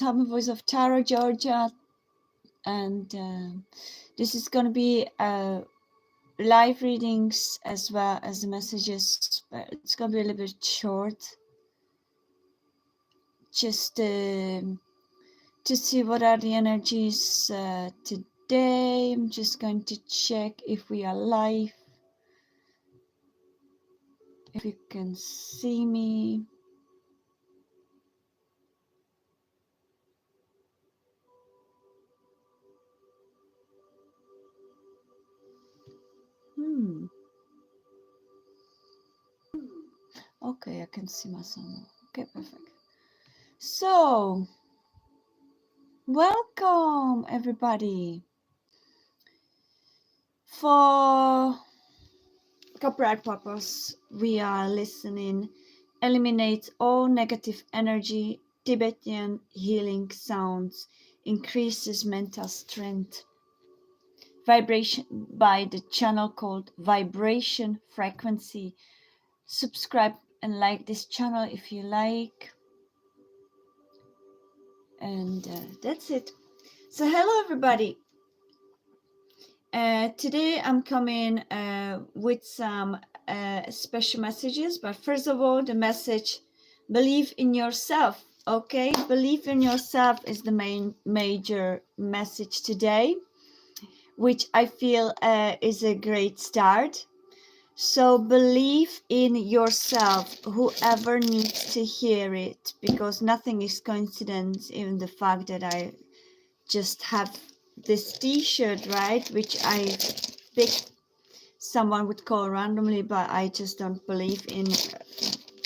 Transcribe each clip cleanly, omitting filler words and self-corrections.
Hubby Voice of Tarot, Georgia, and this is going to be live readings as well as the messages, but it's going to be a little bit short, just to see what are the energies today. I'm just going to check if we are live, if you can see me. Okay, I can see myself now. Okay, perfect. So, welcome everybody. For copyright purpose, we are listening. Eliminate all negative energy. Tibetan healing sounds. Increases mental strength. Vibration by the channel called Vibration Frequency. Subscribe and like this channel if you like. And that's it. So hello everybody. Today I'm coming with some special messages, but first of all, the message: believe in yourself. Okay, believe in yourself is the major message today, which I feel is a great start. So believe in yourself, whoever needs to hear it, because nothing is coincidence. Even the fact that I just have this t-shirt, right, which I picked, someone would call randomly, but I just don't believe in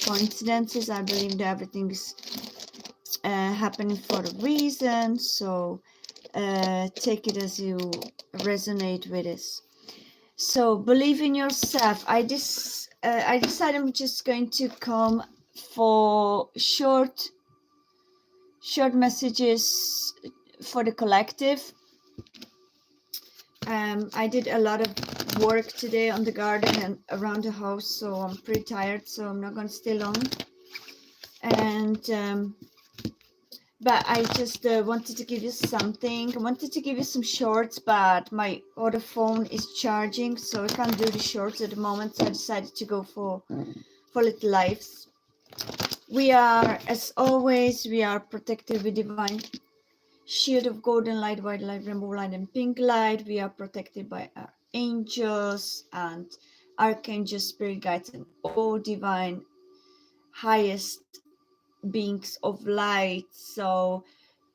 coincidences. I believe that everything is happening for a reason. So take it as you resonate with this. So believe in yourself. I decided I'm just going to come for short messages for the collective. I did a lot of work today on the garden and around the house, so I'm pretty tired, so I'm not going to stay long. And but I just wanted to give you something. I wanted to give you some shorts, but my other phone is charging, so I can't do the shorts at the moment, so I decided to go for little lives. We are, as always, we are protected with divine shield of golden light, white light, rainbow light, and pink light. We are protected by our angels and archangels, spirit guides, and all divine highest beings of light. So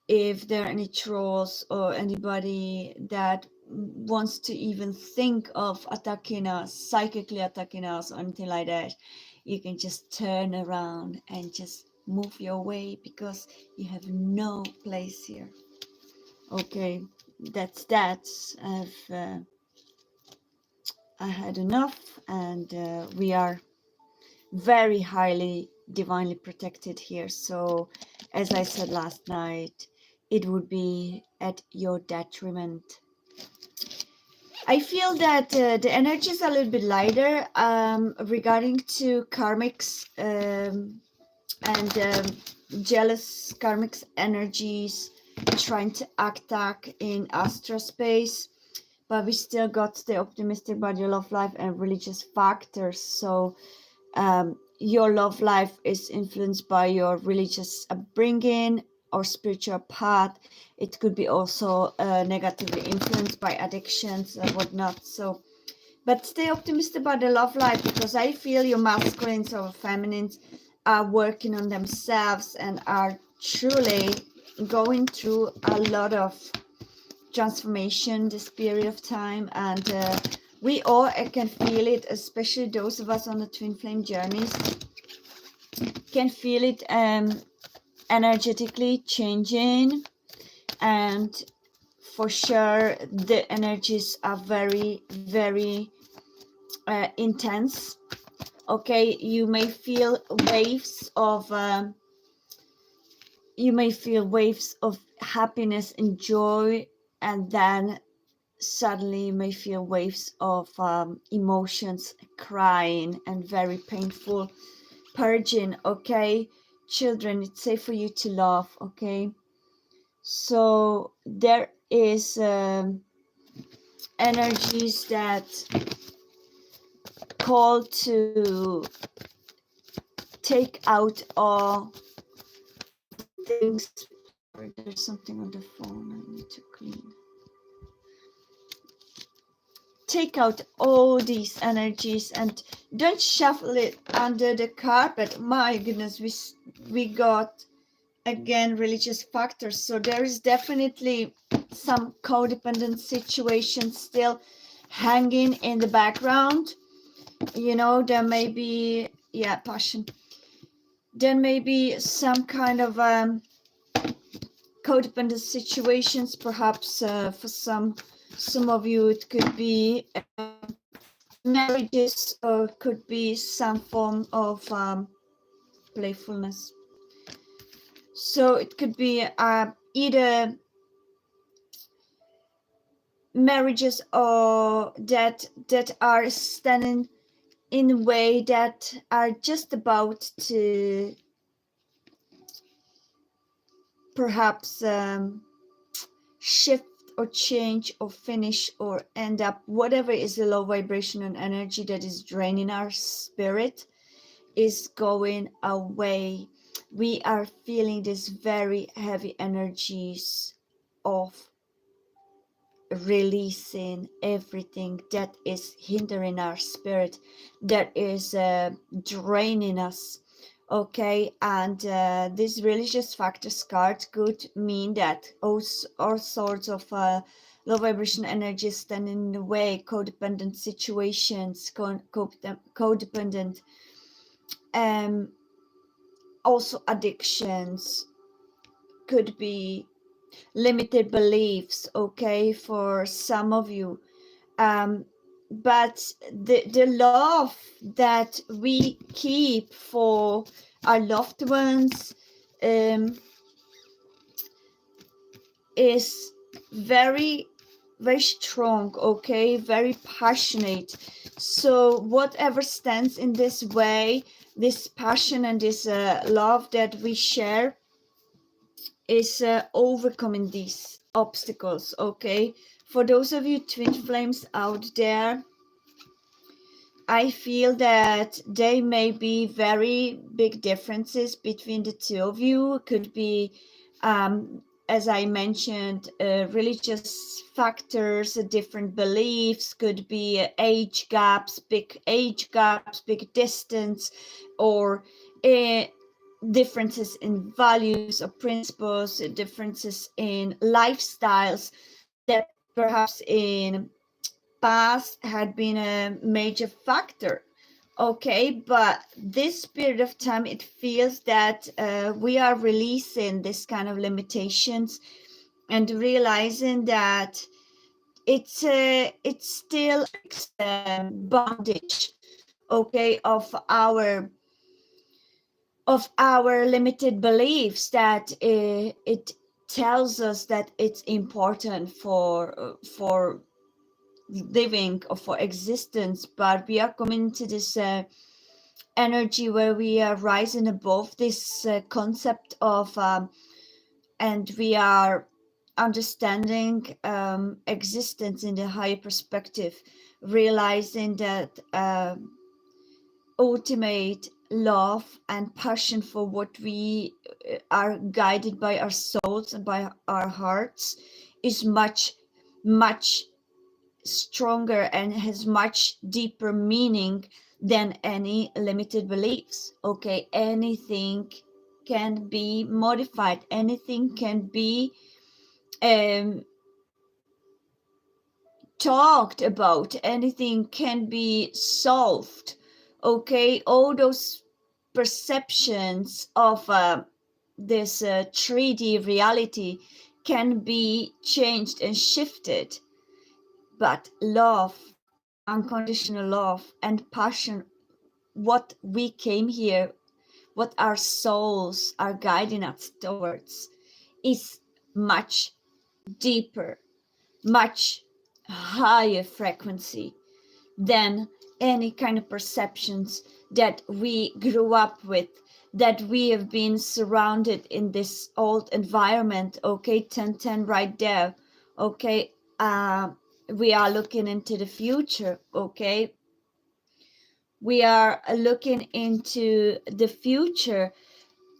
if there are any trolls or anybody that wants to even think of attacking us, psychically attacking us or anything like that, you can just turn around and just move your way, because you have no place here. Okay, that's that. I had enough, and we are very highly divinely protected here. So as I said last night, it would be at your detriment. I feel that the energy is a little bit lighter regarding to karmics and jealous karmics energies trying to attack in astral space, but we still got to stay optimistic about your love life and religious factors. So your love life is influenced by your religious upbringing or spiritual path. It could be also negatively influenced by addictions and whatnot. So, but stay optimistic about the love life, because I feel your masculines or feminines are working on themselves and are truly going through a lot of transformation this period of time. And we all can feel it, especially those of us on the twin flame journeys can feel it energetically changing. And for sure the energies are very, very intense. Okay, you may feel waves of happiness and joy, and then suddenly you may feel waves of emotions, crying, and very painful purging. Okay, children, it's safe for you to love. Okay, So there is energies that call to take out all things. Sorry, there's something on the phone I need to clean. Take out all these energies and don't shuffle it under the carpet. My goodness, we got again religious factors. So there is definitely some codependent situation still hanging in the background. You know, there may be, yeah, passion. There may be some kind of codependent situations. Perhaps for some of you it could be marriages, or could be some form of playfulness. So it could be either marriages or that are standing in a way that are just about to perhaps shift or change or finish or end up, whatever is the low vibration and energy that is draining our spirit is going away. We are feeling these very heavy energies of releasing everything that is hindering our spirit, that is draining us. Okay, and this religious factors card could mean that all sorts of low vibration energies stand in the way, codependent situations, codependent, also addictions, could be limited beliefs, okay, for some of you. But the love that we keep for our loved ones is very, very strong, okay, very passionate. So whatever stands in this way, this passion and this love that we share is overcoming these obstacles, okay. For those of you twin flames out there, I feel that there may be very big differences between the two of you. Could be, as I mentioned, religious factors, different beliefs, could be age gaps, big distance, or differences in values or principles, differences in lifestyles that perhaps in past had been a major factor. Okay, but this period of time, it feels that we are releasing this kind of limitations and realizing that it's still bondage, okay, of our limited beliefs, that it tells us that it's important for living or for existence, but we are coming to this energy where we are rising above this concept of and we are understanding existence in the higher perspective, realizing that ultimate love and passion for what we are guided by our souls and by our hearts is much stronger and has much deeper meaning than any limited beliefs. Okay, anything can be modified, anything can be um, talked about, anything can be solved. Okay, all those perceptions of this 3D reality can be changed and shifted. But love, unconditional love and passion, what we came here, what our souls are guiding us towards, is much deeper, much higher frequency than any kind of perceptions that we grew up with, that we have been surrounded in this old environment. Okay, 1010 right there. Okay, we are looking into the future. Okay, we are looking into the future,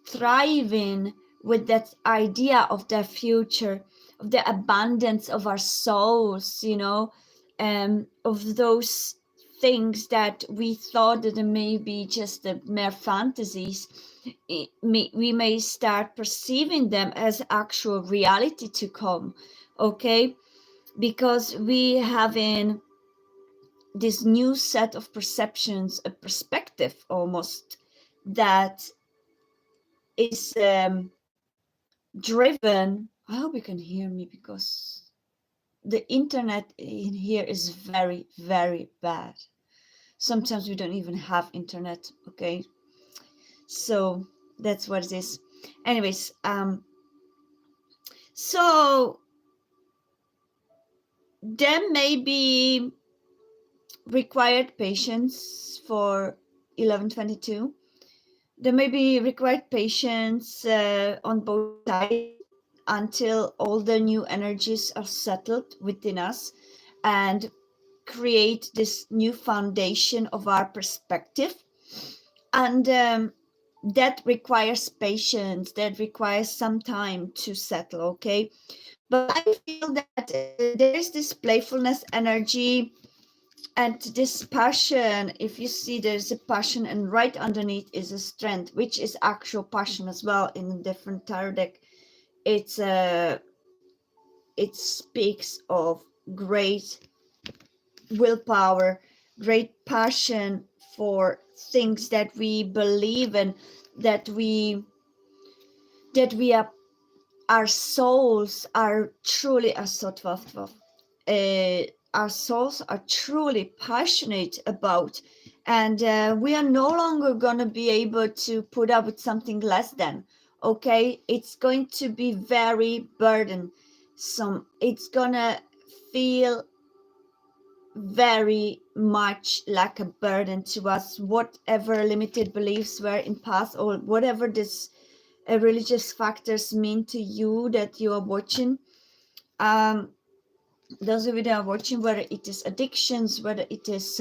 thriving with that idea of the future, of the abundance of our souls, of those things that we thought that may be just the mere fantasies. We may start perceiving them as actual reality to come, okay? Because we have in this new set of perceptions, a perspective almost, that is driven. I hope you can hear me because the internet in here is very, very bad. Sometimes we don't even have internet. Okay, so that's what it is. Anyways, so there may be required patience for 1122. There may be required patience on both sides until all the new energies are settled within us and create this new foundation of our perspective. And that requires patience, that requires some time to settle, okay? But I feel that there is this playfulness energy and this passion. If you see, there's a passion, and right underneath is a strength, which is actual passion as well in a different tarot deck. It speaks of great willpower, great passion for things that we believe in, that we are, our souls are truly a sort of our souls are truly passionate about, and we are no longer going to be able to put up with something less than. Okay, it's going to be very burdensome. It's gonna feel very much like a burden to us, whatever limited beliefs were in past, or whatever this religious factors mean to you that you are watching. Those of you that are watching, whether it is addictions, whether it is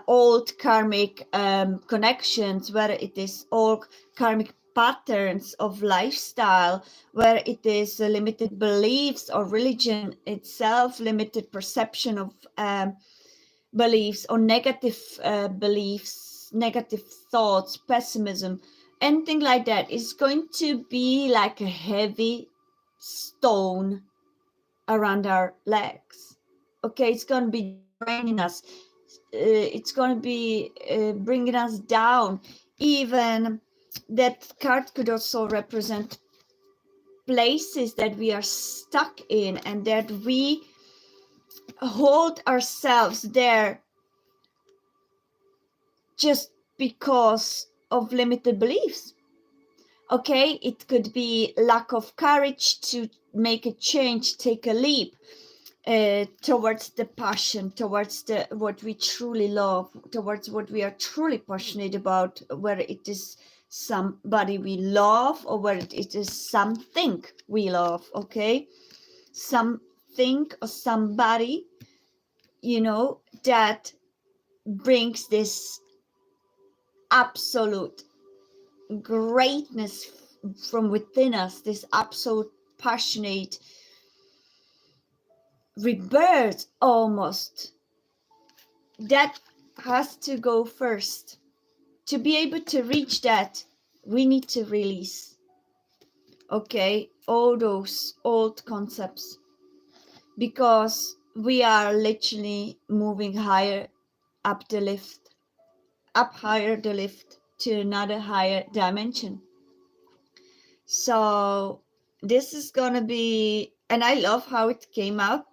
old karmic connections, whether it is old karmic patterns of lifestyle, where it is limited beliefs or religion itself, limited perception of beliefs or negative beliefs, negative thoughts, pessimism, anything like that is going to be like a heavy stone around our legs. Okay, it's going to be draining us. It's going to be bringing us down. Even that card could also represent places that we are stuck in and that we hold ourselves there just because of limited beliefs. Okay, it could be lack of courage to make a change, take a leap towards the passion, towards what we truly love, towards what we are truly passionate about, whether it is somebody we love or whether it is something we love. Okay, something or somebody, that brings this absolute greatness from within us, this absolute passionate rebirth almost, that has to go first. To be able to reach that, we need to release, okay, all those old concepts, because we are literally moving higher up the lift, up higher the lift to another higher dimension. So this is gonna be, and I love how it came out.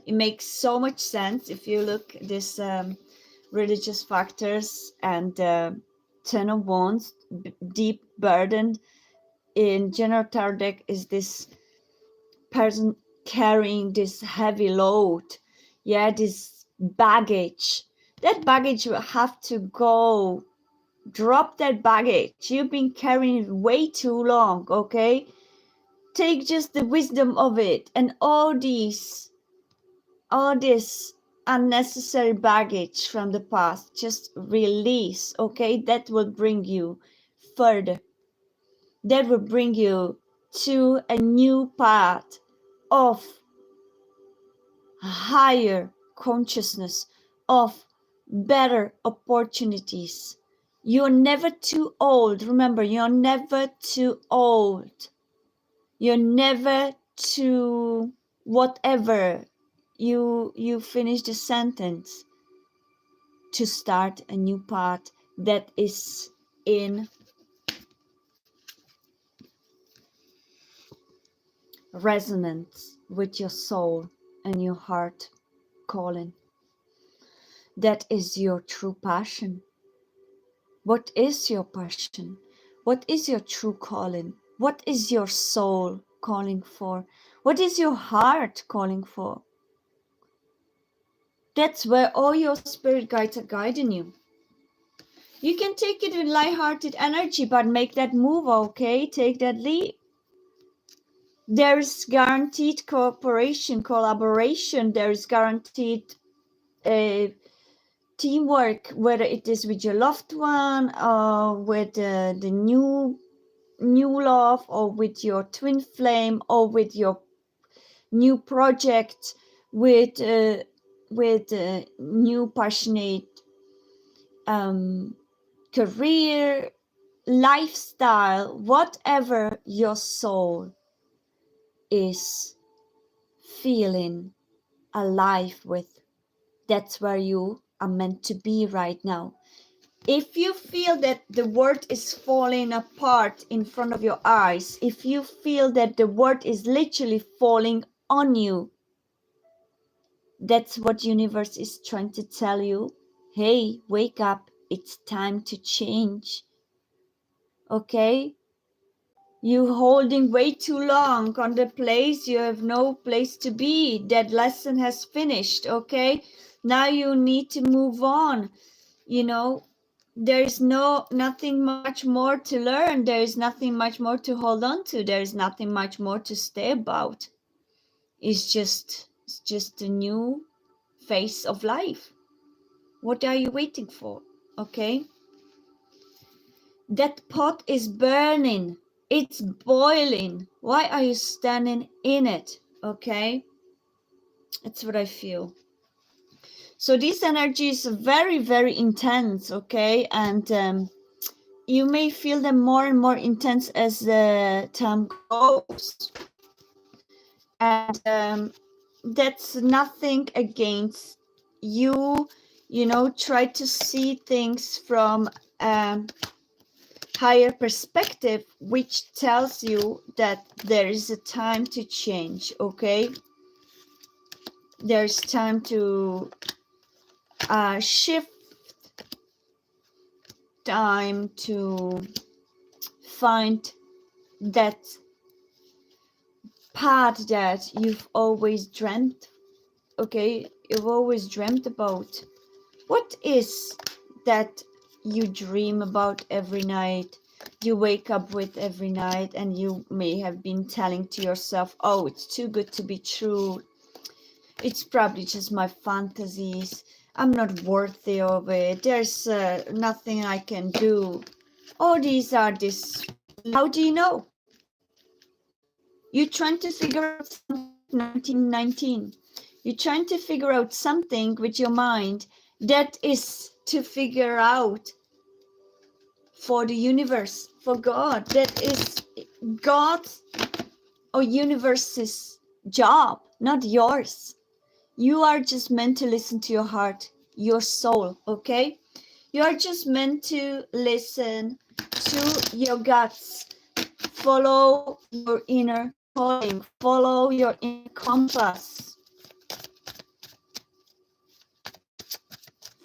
It makes so much sense if you look at this religious factors and Ten of Wands, deep burden in general tarot deck is this person carrying this heavy load, this baggage. That baggage will have to go Drop that baggage. You've been carrying it way too long, okay? Take just the wisdom of it and all this unnecessary baggage from the past. Just release, okay? That will bring you further. That will bring you to a new path of higher consciousness, of better opportunities. You're never too old. Remember, you're never too old. You're never too whatever. You finish the sentence to start a new path that is in resonance with your soul and your heart calling. That is your true passion. What is your passion? What is your true calling? What is your soul calling for? What is your heart calling for? That's where all your spirit guides are guiding you. You can take it with light-hearted energy, but make that move, okay? Take that leap. There's guaranteed cooperation, collaboration. There's guaranteed teamwork, whether it is with your loved one or with the new love, or with your twin flame, or with your new project, with new passionate career, lifestyle, whatever your soul is feeling alive with. That's where you are meant to be right now. If you feel that the world is falling apart in front of your eyes, if you feel that the world is literally falling on you, that's what universe is trying to tell you. Hey, wake up. It's time to change. Okay? You holding way too long on the place you have no place to be. That lesson has finished, okay? Now you need to move on. You know, there is nothing much more to learn. There is nothing much more to hold on to. There is nothing much more to stay about. It's just a new phase of life. What are you waiting for? Okay? That pot is burning. It's boiling. Why are you standing in it? Okay? That's what I feel. So this energy is very, very intense, okay? And you may feel them more and more intense as the time goes. And that's nothing against you. You know, try to see things from higher perspective, which tells you that there is a time to change, okay? There's time to shift, time to find that path that you've always dreamt, okay? You've always dreamt about. What is that you dream about every night, you wake up with every night, and you may have been telling to yourself, oh, it's too good to be true. It's probably just my fantasies. I'm not worthy of it. There's nothing I can do. All these are this. How do you know? You're trying to figure out something 1919. You're trying to figure out something with your mind that is to figure out for the universe, for God. That is God's or universe's job, not yours. You are just meant to listen to your heart, your soul, okay? You are just meant to listen to your guts. Follow your inner calling. Follow your inner compass.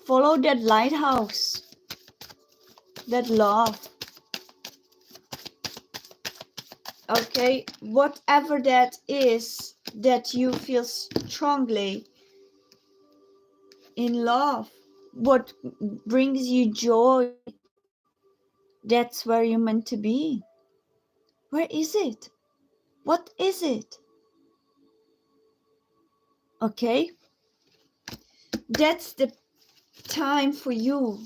Follow that lighthouse, that love. Okay, whatever that is that you feel strongly in love, what brings you joy, That's where you're meant to be. Where is it? What is it? Okay? That's the time for you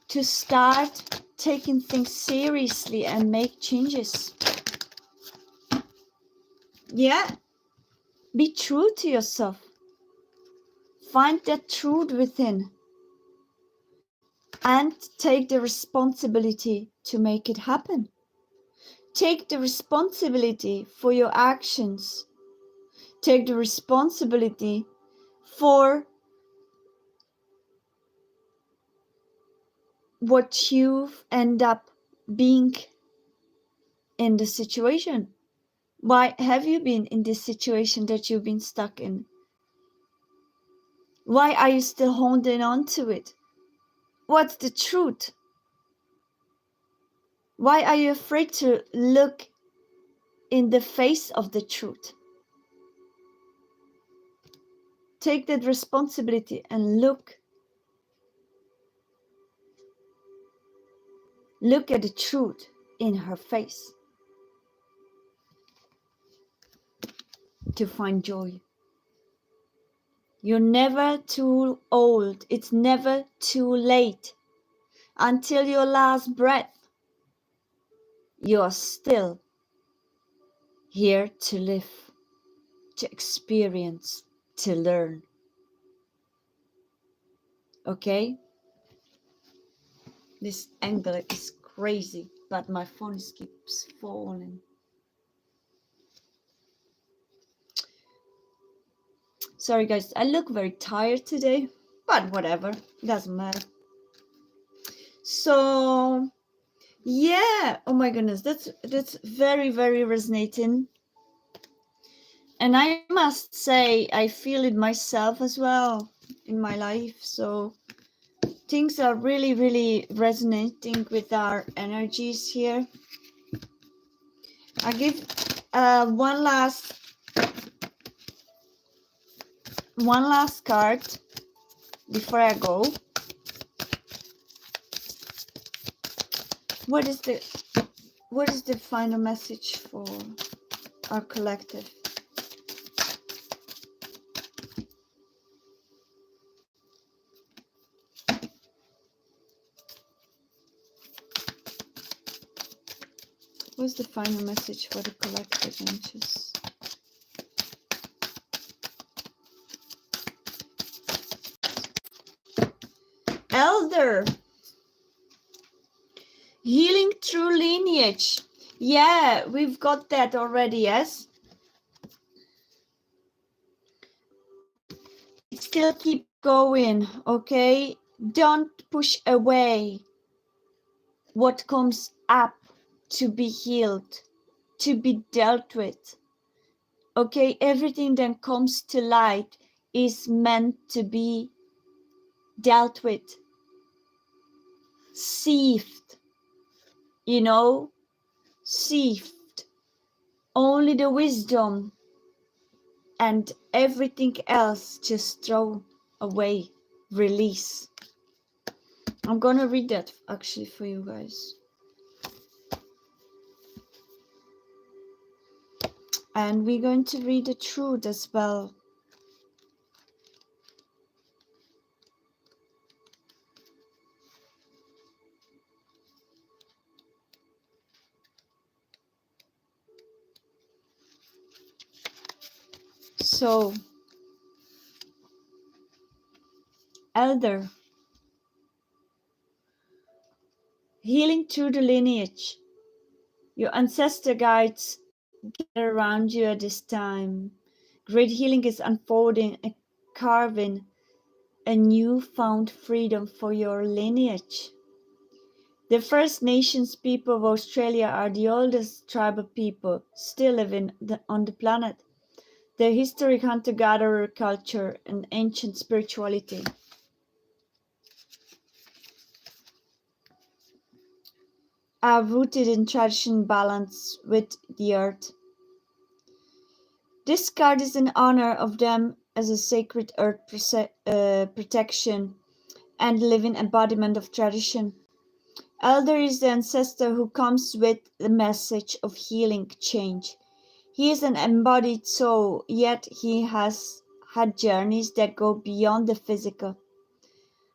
to start taking things seriously and make changes. Yeah, be true to yourself. Find that truth within and take the responsibility to make it happen. Take the responsibility for your actions. Take the responsibility for what you end up being in the situation. Why have you been in this situation that you've been stuck in? Why are you still holding on to it? What's the truth? Why are you afraid to look in the face of the truth? Take that responsibility and look at the truth in her face to find joy. You're never too old. It's never too late. Until your last breath, you're still here to live, to experience, to learn. Okay? This angle is crazy, but my phone keeps falling. Sorry guys, I look very tired today, but whatever, it doesn't matter. So yeah, oh my goodness, that's very, very resonating. And I must say, I feel it myself as well in my life. So things are really, really resonating with our energies here. I give one last card before I go. What is the final message for our collective? What's the final message for the collective inches? Elder. Healing through lineage. Yeah, we've got that already, yes? Still keep going, okay? Don't push away what comes up to be healed, to be dealt with. Okay, everything that comes to light is meant to be dealt with, sieved, sieved. Only the wisdom and everything else just throw away, release. I'm gonna read that actually for you guys. And we're going to read the truth as well. So, Elder, healing through the lineage. Your ancestor guides gather around you at this time. Great healing is unfolding and carving a newfound freedom for your lineage. The First Nations people of Australia are the oldest tribal people still living on the planet. Their historic hunter-gatherer culture and ancient spirituality are rooted in tradition balance with the earth. This card is in honor of them as a sacred earth protection and living embodiment of tradition. Elder is the ancestor who comes with the message of healing change. He is an embodied soul, yet he has had journeys that go beyond the physical.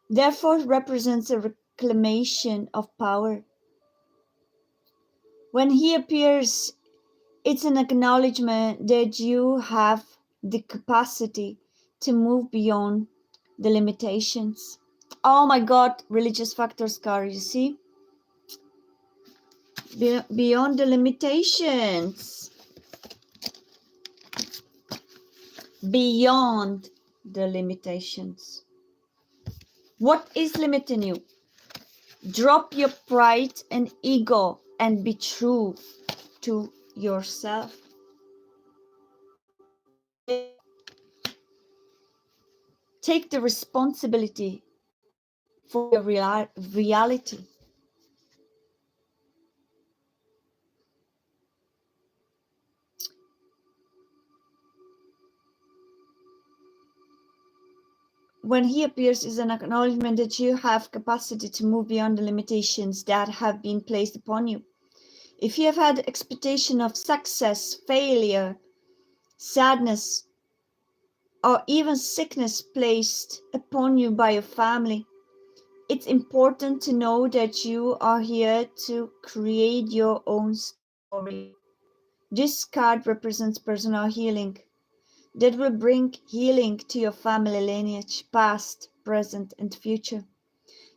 Therefore, represents a reclamation of power. When he appears, it's an acknowledgement that you have the capacity to move beyond the limitations. Oh my God, religious factors, Car, you see? Beyond the limitations. Beyond the limitations. What is limiting you? Drop your pride and ego and be true to yourself. Take the responsibility for your reality. When he appears is an acknowledgement that you have capacity to move beyond the limitations that have been placed upon you. If you have had expectation of success, failure, sadness, or even sickness placed upon you by your family, it's important to know that you are here to create your own story. This card represents personal healing that will bring healing to your family lineage, past, present, and future.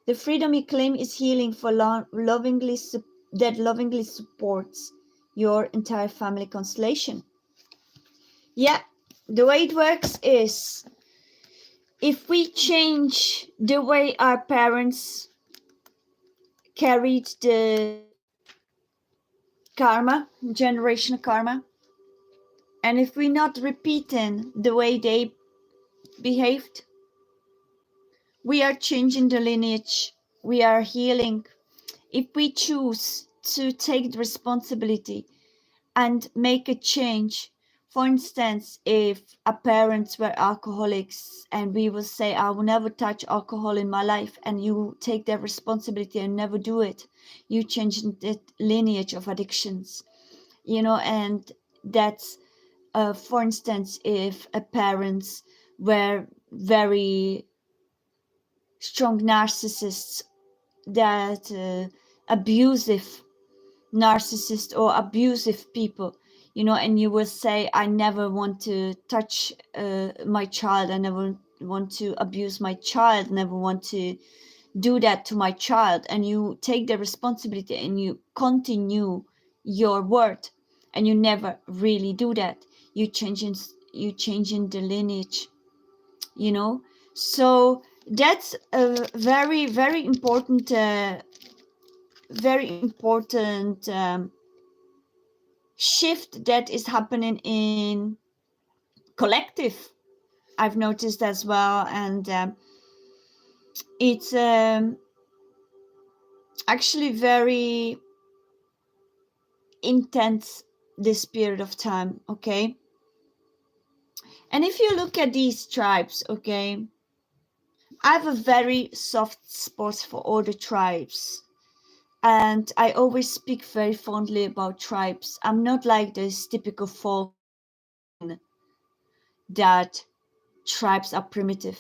The freedom you claim is healing for that lovingly supports your entire family constellation. Yeah, the way it works is if we change the way our parents carried the karma, generational karma, and if we're not repeating the way they behaved, we are changing the lineage, we are healing. If we choose to take the responsibility and make a change, for instance, if our parents were alcoholics and we will say, I will never touch alcohol in my life, and you take that responsibility and never do it, you change the lineage of addictions, and that's, for instance, if a parents were very strong narcissists that abusive narcissist or abusive people, and you will say, I never want to touch my child, I never want to abuse my child, never want to do that to my child, and you take the responsibility and you continue your word and you never really do that, you changing the lineage, so that's a very very important shift that is happening in collective. I've noticed as well, and it's actually very intense this period of time. Okay, and if you look at these tribes, okay, I have a very soft spot for all the tribes, and I always speak very fondly about tribes. I'm not like this typical folk that tribes are primitive.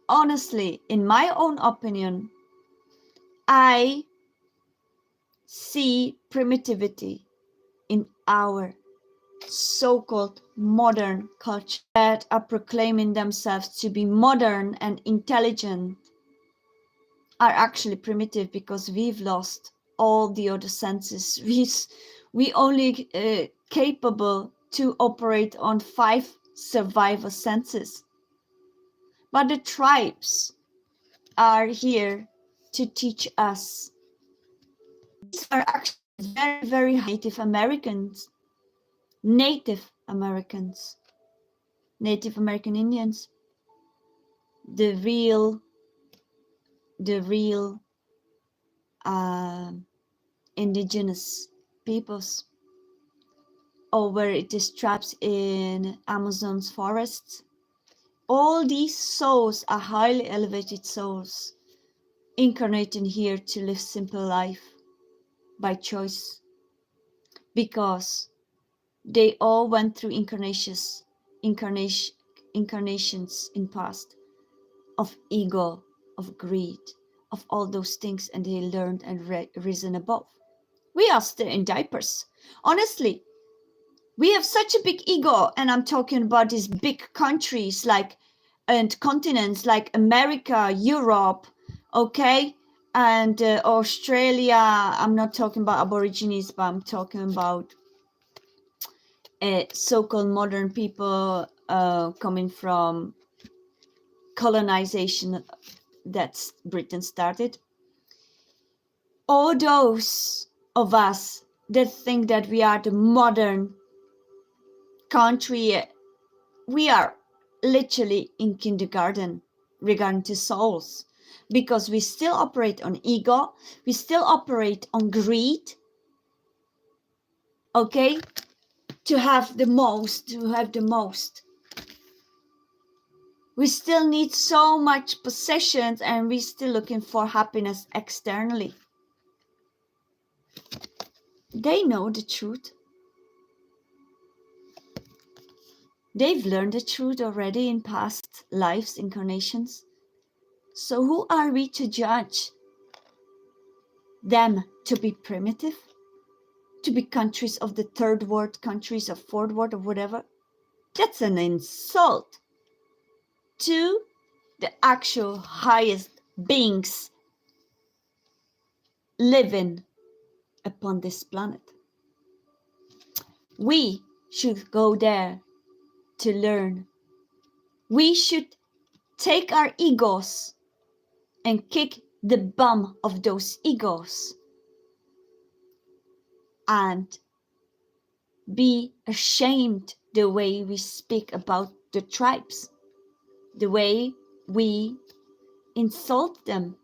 Honestly, in my own opinion, I see primitivity in our so-called modern culture that are proclaiming themselves to be modern and intelligent are actually primitive because we've lost all the other senses. We only capable to operate on 5 survival senses. But the tribes are here to teach us. These are actually very, very Native Americans, Native Americans, Native American Indians, the real uh, indigenous peoples, or where it is tribes in Amazon's forests. All these souls are highly elevated souls incarnating here to live simple life by choice, because they all went through incarnations in past of ego, of greed, of all those things, and they learned and risen above. We are still in diapers. Honestly, we have such a big ego, and I'm talking about these big countries like and continents like America, Europe, okay, and Australia. I'm not talking about Aborigines, but I'm talking about so-called modern people coming from colonization that Britain started. All those of us that think that we are the modern country, we are literally in kindergarten regarding to souls, because we still operate on ego, we still operate on greed, okay, to have the most. We still need so much possessions, and we're still looking for happiness externally. They know the truth. They've learned the truth already in past lives, incarnations. So who are we to judge them to be primitive? To be countries of the third world, countries of fourth world, or whatever? That's an insult to the actual highest beings living upon this planet. We should go there to learn. We should take our egos and kick the bum of those egos and be ashamed the way we speak about the tribes, the way we insult them,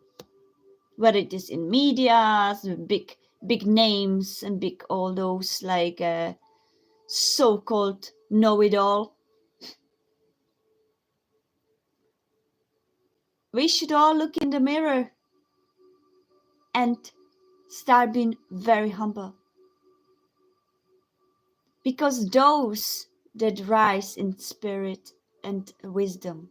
whether it is in media, big names and big all those like so-called know-it-all. We should all look in the mirror and start being very humble, because those that rise in spirit and wisdom,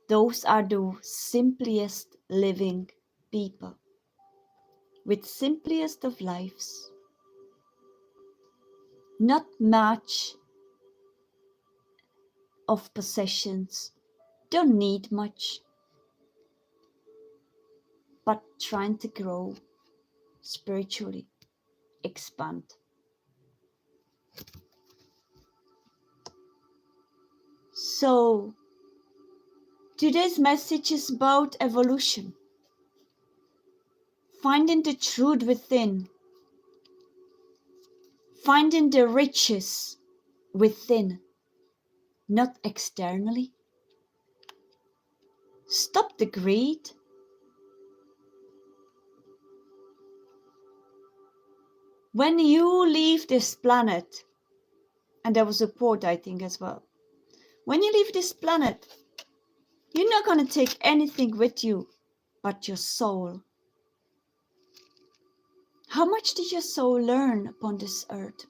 those are the simplest living people with simplest of lives. Not much of possessions, don't need much, but trying to grow spiritually, expand. So today's message is about evolution, finding the truth within, finding the riches within, not externally. Stop the greed. When you leave this planet, and there was a quote I think as well, when you leave this planet, you're not going to take anything with you but your soul. How much did your soul learn upon this earth,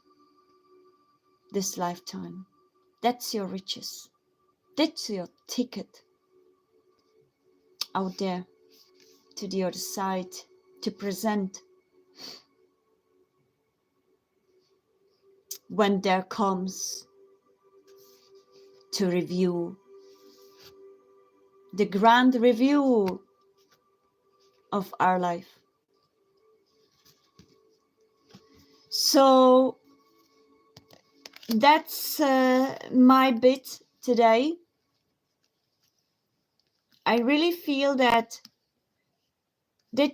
this lifetime? That's your riches. That's your ticket out there to the other side to present when there comes to review, the grand review of our life. So that's my bit today. I really feel that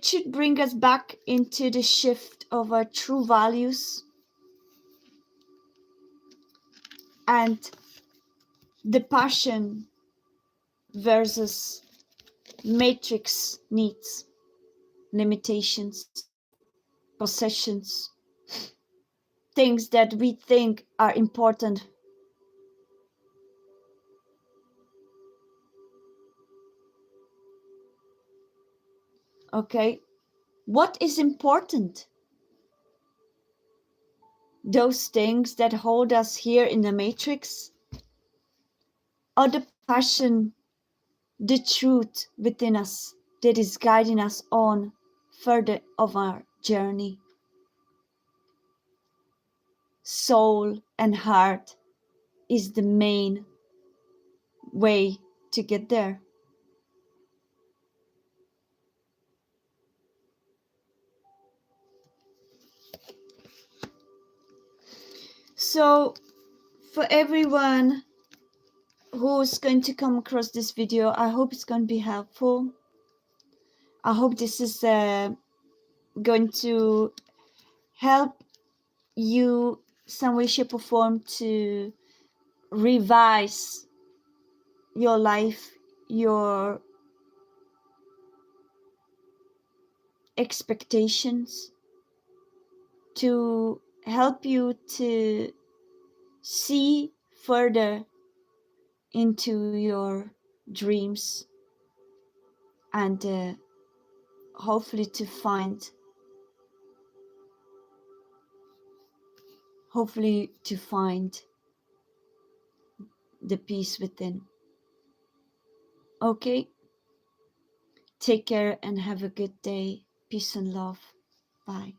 should bring us back into the shift of our true values and the passion versus matrix needs, limitations, possessions, things that we think are important. Okay, what is important? Those things that hold us here in the matrix, or the passion, the truth within us that is guiding us on further of our journey? Soul and heart is the main way to get there. So for everyone who's going to come across this video, I hope it's going to be helpful. I hope this is going to help you some way, shape or form to revise your life, your expectations, to help you to see further into your dreams, and hopefully to find the peace within. Okay, take care and have a good day. Peace and love. Bye.